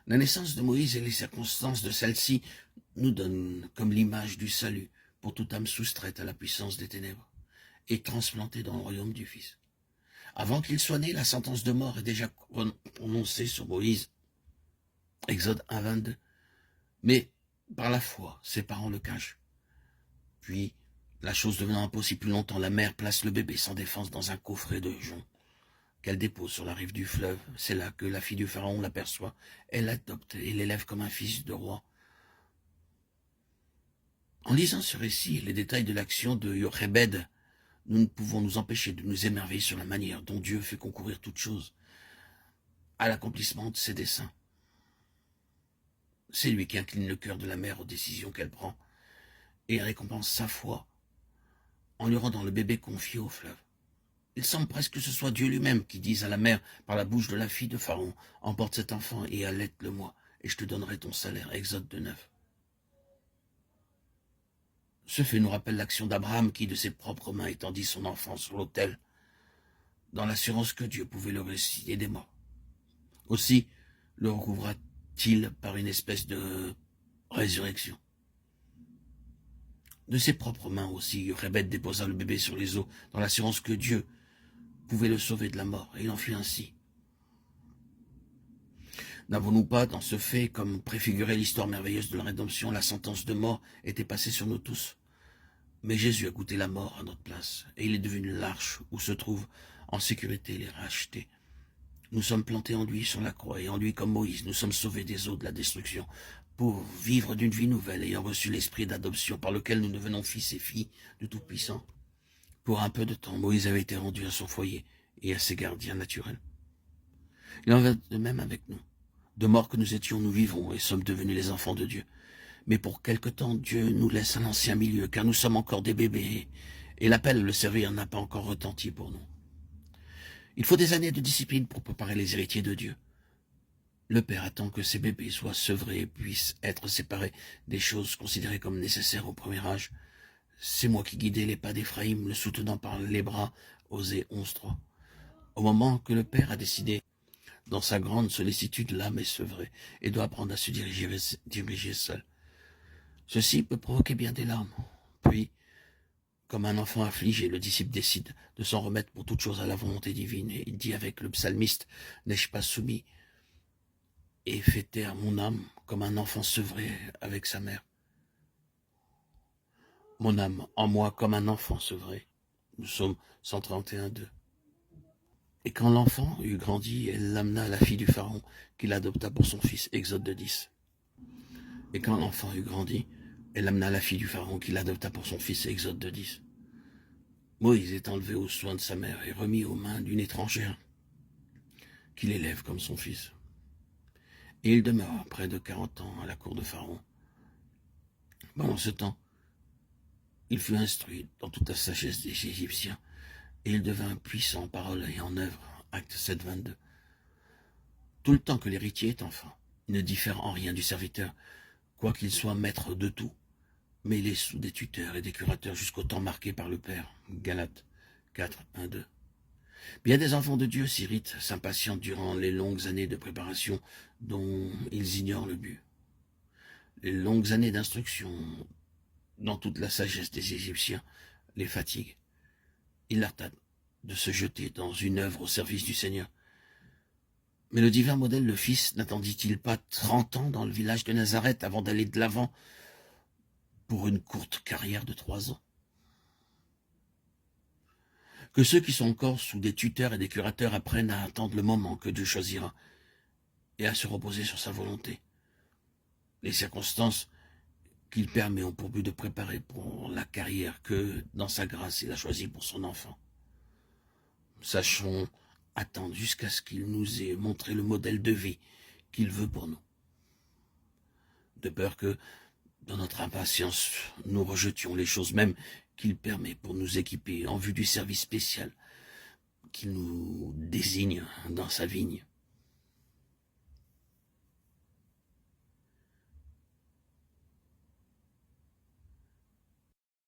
La naissance de Moïse et les circonstances de celle-ci nous donnent comme l'image du salut pour toute âme soustraite à la puissance des ténèbres et transplantée dans le royaume du Fils. Avant qu'il soit né, la sentence de mort est déjà prononcée sur Moïse. Exode 1, 22. Mais par la foi, ses parents le cachent. Puis, la chose devenant impossible plus longtemps, la mère place le bébé sans défense dans un coffret de jonc qu'elle dépose sur la rive du fleuve. C'est là que la fille du pharaon l'aperçoit. Elle l'adopte et l'élève comme un fils de roi. En lisant ce récit et les détails de l'action de Yochebed, nous ne pouvons nous empêcher de nous émerveiller sur la manière dont Dieu fait concourir toute chose à l'accomplissement de ses desseins. C'est lui qui incline le cœur de la mère aux décisions qu'elle prend et récompense sa foi en lui rendant le bébé confié au fleuve. Il semble presque que ce soit Dieu lui-même qui dise à la mère par la bouche de la fille de Pharaon, « Emporte cet enfant et allaite-le-moi, et je te donnerai ton salaire. » Exode 2, 9. Ce fait nous rappelle l'action d'Abraham qui, de ses propres mains, étendit son enfant sur l'autel, dans l'assurance que Dieu pouvait le ressusciter des morts. Aussi le recouvra-t-il par une espèce de résurrection. De ses propres mains aussi, Yochebed déposa le bébé sur les eaux, dans l'assurance que Dieu pouvait le sauver de la mort, et il en fut ainsi. N'avons-nous pas, dans ce fait, comme préfiguré l'histoire merveilleuse de la rédemption, la sentence de mort était passée sur nous tous? Mais Jésus a goûté la mort à notre place, et il est devenu l'arche où se trouvent en sécurité les rachetés. Nous sommes plantés en lui sur la croix, et en lui, comme Moïse, nous sommes sauvés des eaux de la destruction, pour vivre d'une vie nouvelle, ayant reçu l'esprit d'adoption, par lequel nous devenons fils et filles du Tout-Puissant. Pour un peu de temps, Moïse avait été rendu à son foyer et à ses gardiens naturels. Il en va de même avec nous. De mort que nous étions, nous vivons et sommes devenus les enfants de Dieu. Mais pour quelque temps, Dieu nous laisse un ancien milieu, car nous sommes encore des bébés, et l'appel à le servir n'a pas encore retenti pour nous. Il faut des années de discipline pour préparer les héritiers de Dieu. Le Père attend que ces bébés soient sevrés et puissent être séparés des choses considérées comme nécessaires au premier âge. C'est moi qui guidais les pas d'Éphraïm, le soutenant par les bras, Osée 11.3. Au moment que le Père a décidé, dans sa grande sollicitude, l'âme est sevrée et doit apprendre à se diriger seule. Ceci peut provoquer bien des larmes. Puis, comme un enfant affligé, le disciple décide de s'en remettre pour toute chose à la volonté divine. Et il dit avec le psalmiste, « N'ai-je pas soumis et fait taire mon âme comme un enfant sevré avec sa mère. Mon âme en moi comme un enfant sevré. » Nous sommes 131.2. Et quand l'enfant eut grandi, elle l'amena à la fille du Pharaon, qui l'adopta pour son fils. Exode 10. Et quand l'enfant eut grandi, elle l'amena à la fille du Pharaon, qui l'adopta pour son fils. Exode 10. Moïse est enlevé aux soins de sa mère et remis aux mains d'une étrangère, qui l'élève comme son fils. Et il demeura près de 40 ans à la cour de Pharaon. Pendant ce temps, il fut instruit dans toute la sagesse des Égyptiens, et il devint puissant en parole et en œuvre. Acte 7, 22. Tout le temps que l'héritier est enfant, il ne diffère en rien du serviteur, quoiqu'il soit maître de tout, mais il est sous des tuteurs et des curateurs jusqu'au temps marqué par le Père. Galates 4, 1, 2. Bien des enfants de Dieu s'irritent, s'impatientent durant les longues années de préparation dont ils ignorent le but. Les longues années d'instruction dans toute la sagesse des Égyptiens les fatiguent. Il leur tarde de se jeter dans une œuvre au service du Seigneur. Mais le divin modèle, le Fils, n'attendit-il pas 30 ans dans le village de Nazareth avant d'aller de l'avant pour une courte carrière de 3 ans? Que ceux qui sont encore sous des tuteurs et des curateurs apprennent à attendre le moment que Dieu choisira et à se reposer sur sa volonté. Les circonstances qu'il permet ont pour but de préparer pour la carrière que, dans sa grâce, il a choisie pour son enfant. Sachons attendre jusqu'à ce qu'il nous ait montré le modèle de vie qu'il veut pour nous. De peur que, dans notre impatience, nous rejetions les choses mêmes qu'il permet pour nous équiper en vue du service spécial qu'il nous désigne dans sa vigne.